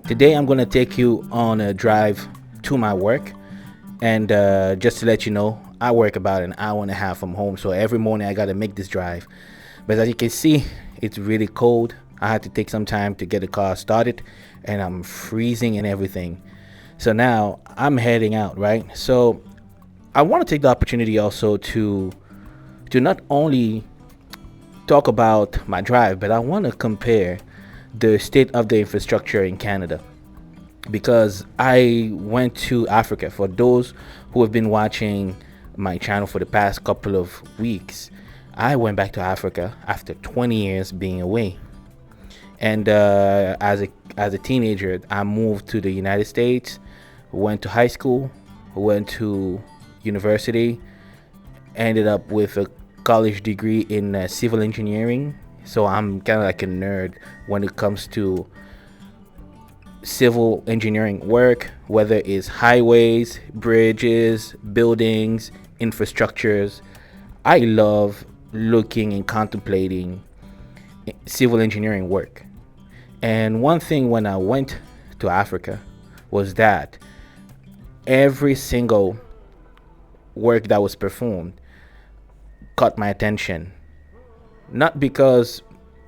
Today, I'm going to take you on a drive to my work. And just to let you know, I work about an hour and a half from home. So every morning, I got to make this drive. But as you can see, it's really cold. I had to take some time to get the car started, and I'm freezing and everything. So now I'm heading out, right? So I want to take the opportunity also to not only talk about my drive, but I want to compare the state of the infrastructure in Canada because I went to Africa. For those who have been watching my channel for the past couple of weeks, I went back to Africa after 20 years being away. And as a teenager, I moved to the United States, went to high school, went to university, ended up with a college degree in civil engineering. So I'm kind of like a nerd when it comes to civil engineering work, whether it's highways, bridges, buildings, infrastructures. I love looking and contemplating civil engineering work. And one thing when I went to Africa was that every single work that was performed caught my attention. Not because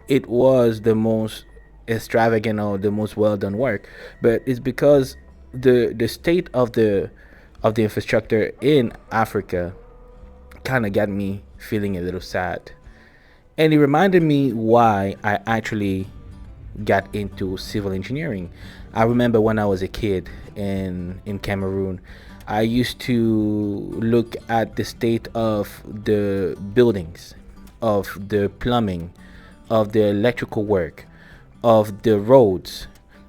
it was the most extravagant or the most well done work, but it's because the state of the infrastructure in Africa kind of got me feeling a little sad. And it reminded me why I actually got into civil engineering. I remember when I was a kid in Cameroon, I used to look at the state of the buildings, of the plumbing, of the electrical work, of the roads.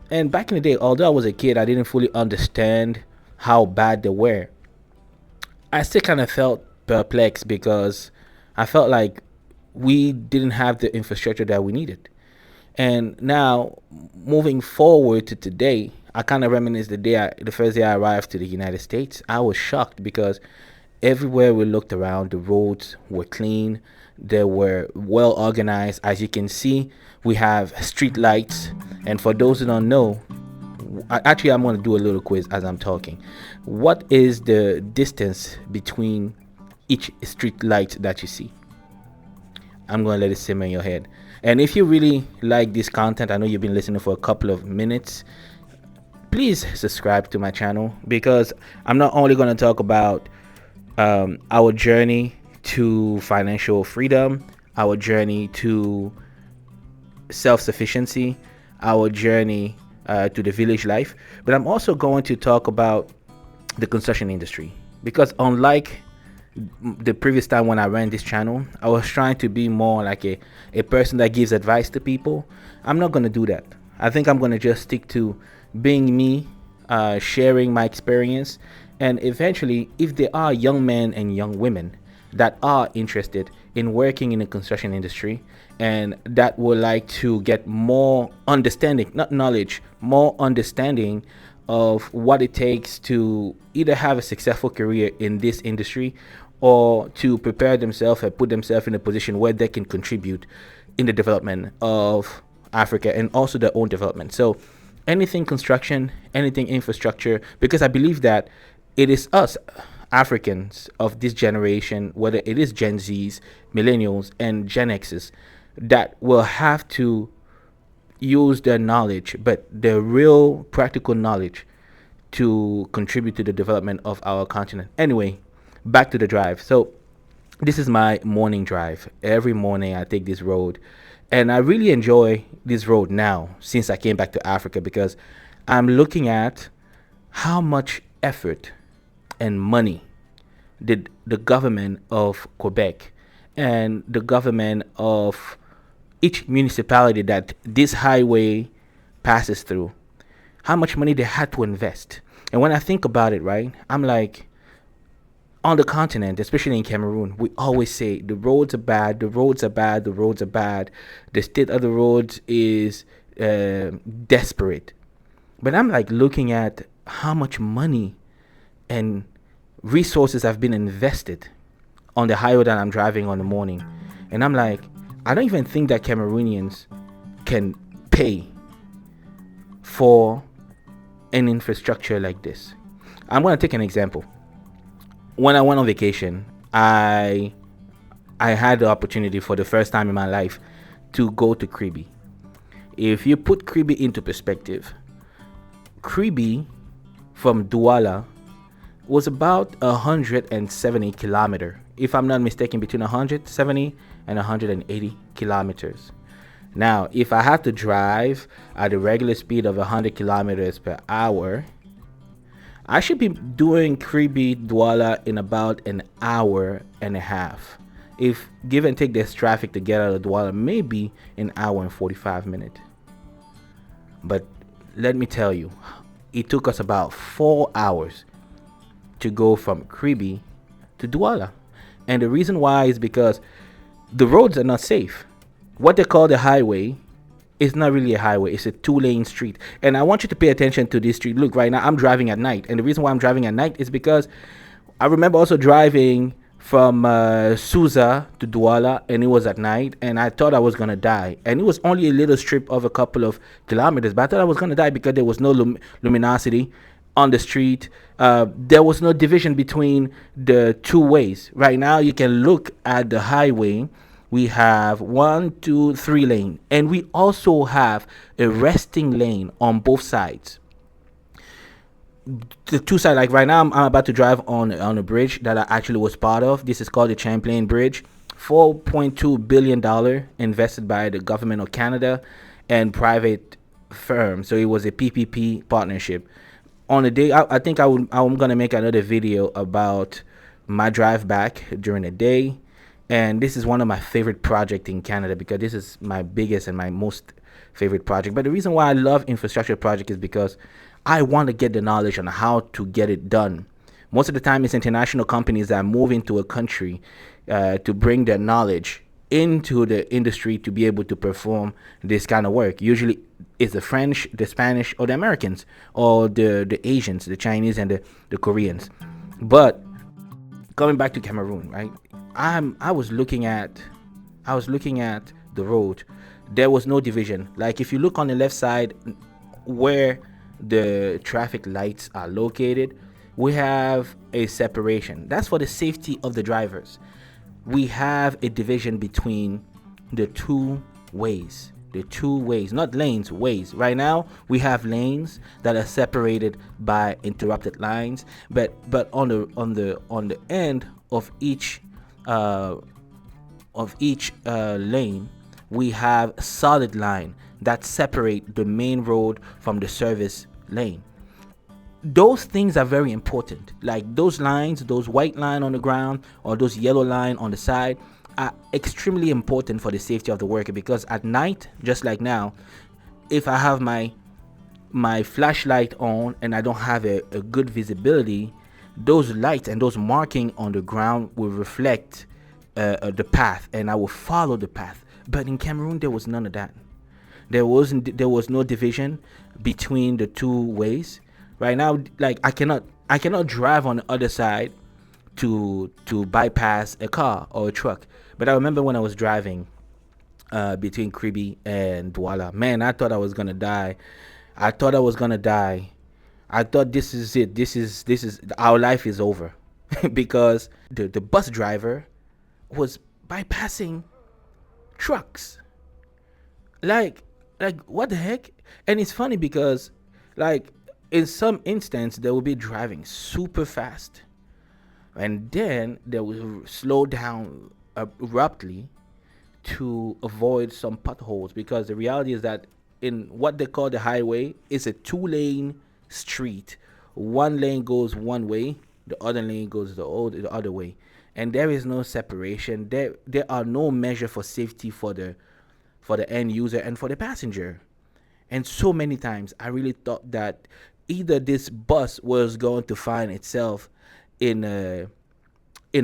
And back in the day, although I was a kid, I didn't fully understand how bad they were. I still kind of felt perplexed because I felt like we didn't have the infrastructure that we needed. And now, moving forward to today, I kind of reminisce the first day I arrived to the United States. I was shocked because everywhere we looked around, the roads were clean, they were well organized. As you can see, we have street lights. And for those who don't know, actually, I'm going to do a little quiz as I'm talking. What is the distance between each street light that you see? I'm going to let it simmer in your head. And if you really like this content, I know you've been listening for a couple of minutes, please subscribe to my channel because I'm not only going to talk about our journey to financial freedom, our journey to self-sufficiency, our journey to the village life, but I'm also going to talk about the construction industry because unlike the previous time when I ran this channel, I was trying to be more like a person that gives advice to people. I'm not going to do that. I think I'm going to just stick to being me, sharing my experience. And eventually, if there are young men and young women that are interested in working in the construction industry and that would like to get more understanding, not knowledge, more understanding of what it takes to either have a successful career in this industry or to prepare themselves and put themselves in a position where they can contribute in the development of Africa and also their own development. So anything construction, anything infrastructure, because I believe that it is us Africans of this generation, whether it is Gen Zs, millennials, and Gen Xs, that will have to use their knowledge, but their real practical knowledge to contribute to the development of our continent. Anyway, back to the drive. So this is my morning drive. Every morning I take this road and I really enjoy this road now since I came back to Africa because I'm looking at how much effort and money did the government of Quebec and the government of each municipality that this highway passes through, how much money they had to invest. And when I think about it, right, I'm like, on the continent, especially in Cameroon, we always say the roads are bad, the roads are bad, the roads are bad. The state of the roads is desperate. But I'm like looking at how much money and resources have been invested on the highway that I'm driving on the morning. And I'm like, I don't even think that Cameroonians can pay for an infrastructure like this. I'm going to take an example. When I went on vacation, I had the opportunity for the first time in my life to go to Kribi. If you put Kribi into perspective, Kribi from Douala was about 170 kilometer, if I'm not mistaken, between 170 and 180 kilometers. Now, if I have to drive at a regular speed of 100 kilometers per hour, I should be doing Kribi Douala in about an hour and a half. If give and take there's traffic to get out of Douala, maybe an hour and 45 minutes. But let me tell you, it took us about 4 hours to go from Kribi to Douala. And the reason why is because the roads are not safe. What they call the highway is not really a highway, it's a 2-lane street. And I want you to pay attention to this street. Look, right now I'm driving at night. And the reason why I'm driving at night is because I remember also driving from Susa to Douala, and it was at night, and I thought I was gonna die. And it was only a little strip of a couple of kilometers, but I thought I was gonna die because there was no luminosity on the street. There was no division between the two ways. Right now, you can look at the highway. We have 1, 2, 3 lane, and we also have a resting lane on both sides. The two sides, like right now, I'm about to drive on a bridge that I actually was part of. This is called the Champlain Bridge, $4.2 billion invested by the government of Canada and private firms. So it was a PPP partnership. On the day, I think I'm gonna make another video about my drive back during the day. And this is one of my favorite projects in Canada because this is my biggest and my most favorite project. But the reason why I love infrastructure project is because I want to get the knowledge on how to get it done. Most of the time, it's international companies that move into a country to bring their knowledge into the industry to be able to perform this kind of work. Usually, it's the French, the Spanish, or the Americans, or the Asians, the Chinese, and the Koreans. But coming back to Cameroon, right? I was looking at the road. There was no division. Like if you look on the left side where the traffic lights are located, we have a separation. That's for the safety of the drivers. We have a division between the two ways. The two ways, not lanes, ways. Right now we have lanes that are separated by interrupted lines, but on the end of each lane, we have a solid line that separate the main road from the service lane. Those things are very important. Like those lines, those white line on the ground or those yellow line on the side are extremely important for the safety of the worker, because at night, just like now, if I have my flashlight on and I don't have a good visibility, those lights and those marking on the ground will reflect the path, and I will follow the path. But in Cameroon, there was none of that. There was no division between the two ways. Right now, like I cannot drive on the other side to bypass a car or a truck. But I remember when I was driving between Kribi and Douala, man, I thought I was gonna die. I thought this is it. This is our life is over, because the bus driver was bypassing trucks. Like what the heck? And it's funny because like in some instance they will be driving super fast, and then they will slow down abruptly to avoid some potholes, because the reality is that in what they call the highway is a 2-lane street. One lane goes one way, the other lane goes the other way, and there is no separation. There are no measure for safety for the end user and for the passenger. And so many times I really thought that either this bus was going to find itself in a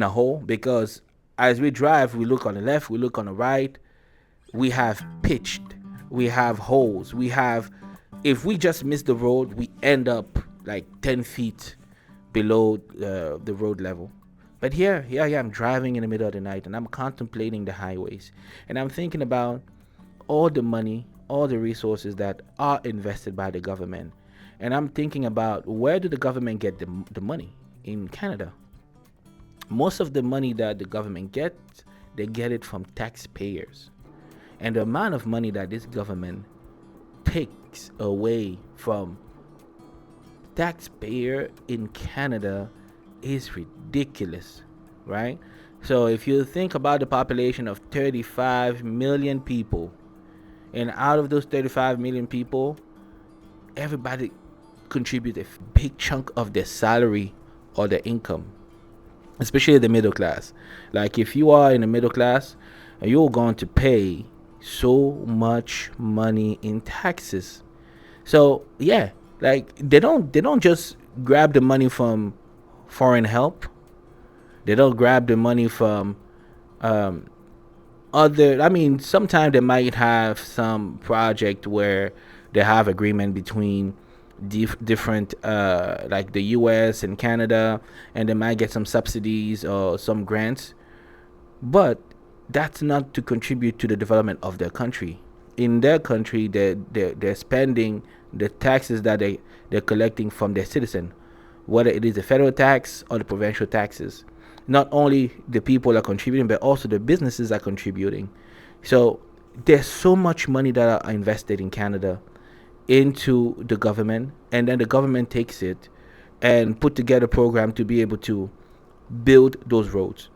hole, because as we drive, we look on the left, we look on the right, we have pitched, we have holes, we have, if we just miss the road, we end up like 10 feet below the road level. But here I am driving in the middle of the night, and I'm contemplating the highways, and I'm thinking about all the money, all the resources that are invested by the government. And I'm thinking about, where do the government get the money in Canada? Most of the money that the government gets, they get it from taxpayers. And the amount of money that this government takes away from taxpayer in Canada is ridiculous, right? So if you think about the population of 35 million people, and out of those 35 million people, everybody contribute a big chunk of their salary or their income, especially the middle class. Like if you are in the middle class, you're going to pay so much money in taxes. So yeah, like they don't just grab the money from foreign help. They don't grab the money from um, other. I mean, sometimes they might have some project where they have agreement between different, like the U.S. and Canada, and they might get some subsidies or some grants, but that's not to contribute to the development of their country. In their country, they're spending the taxes that they're collecting from their citizen, whether it is the federal tax or the provincial taxes. Not only the people are contributing, but also the businesses are contributing. So there's so much money that are invested in Canada into the government, and then the government takes it and put together a program to be able to build those roads.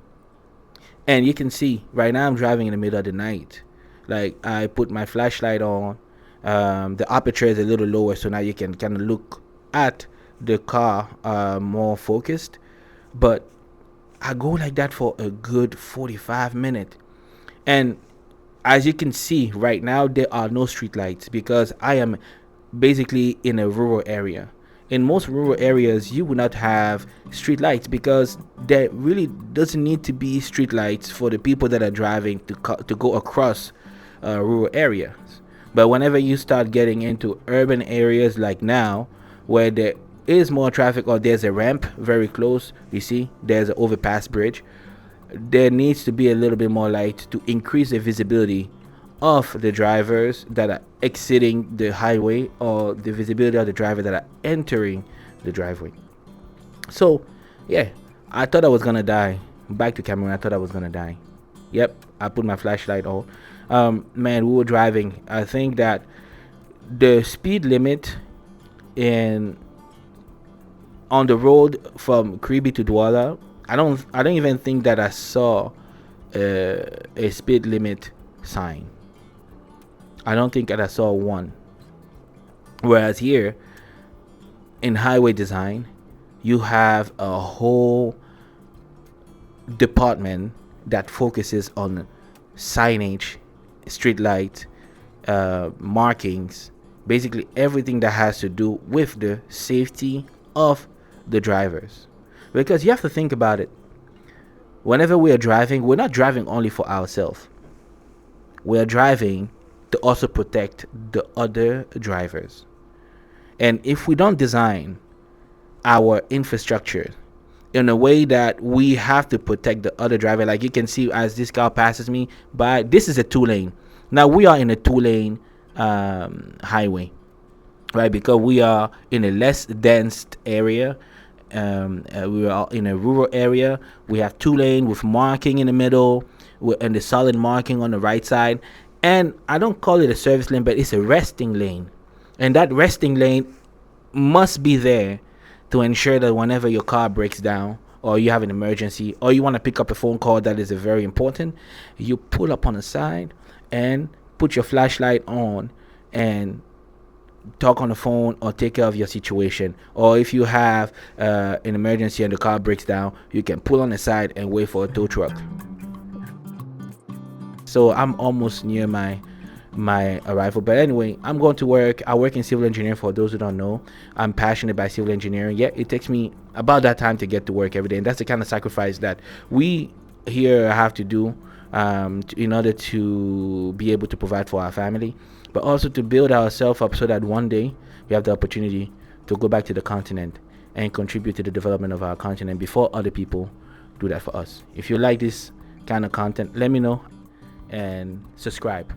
And you can see right now I'm driving in the middle of the night. Like I put my flashlight on. The aperture is a little lower, so now you can kind of look at the car more focused. But I go like that for a good 45 minutes. And as you can see right now, there are no street lights because I am basically in a rural area. In most rural areas, you will not have street lights because there really doesn't need to be street lights for the people that are driving to go across rural areas. But whenever you start getting into urban areas like now, where there is more traffic or there's a ramp very close, you see, there's an overpass bridge, there needs to be a little bit more light to increase the visibility of the drivers that are exiting the highway or the visibility of the driver that are entering the driveway. So yeah, I thought I was gonna die. Back to Cameroon, I thought I was gonna die. Yep, I put my flashlight on. Man, we were driving. I think that the speed limit in on the road from Kribi to Douala, I don't even think that I saw a speed limit sign. I don't think that I saw one. Whereas here in highway design, you have a whole department that focuses on signage, street light, markings, basically everything that has to do with the safety of the drivers. Because you have to think about it. Whenever we are driving, we're not driving only for ourselves. We are driving to also protect the other drivers. And if we don't design our infrastructure in a way that we have to protect the other driver, like you can see as this car passes me by, this is a 2 lane. Now we are in a 2 lane highway, right? Because we are in a less dense area. We are in a rural area. We have 2 lane with marking in the middle and the solid marking on the right side. And I don't call it a service lane, but it's a resting lane. And that resting lane must be there to ensure that whenever your car breaks down or you have an emergency or you want to pick up a phone call that is very important, you pull up on the side and put your flashlight on and talk on the phone or take care of your situation. Or if you have an emergency and the car breaks down, you can pull on the side and wait for a tow truck. So I'm almost near my arrival, but anyway, I'm going to work. I work in civil engineering. For those who don't know, I'm passionate by civil engineering. Yeah, it takes me about that time to get to work every day, and that's the kind of sacrifice that we here have to do in order to be able to provide for our family, but also to build ourselves up so that one day we have the opportunity to go back to the continent and contribute to the development of our continent before other people do that for us. If you like this kind of content, let me know and subscribe.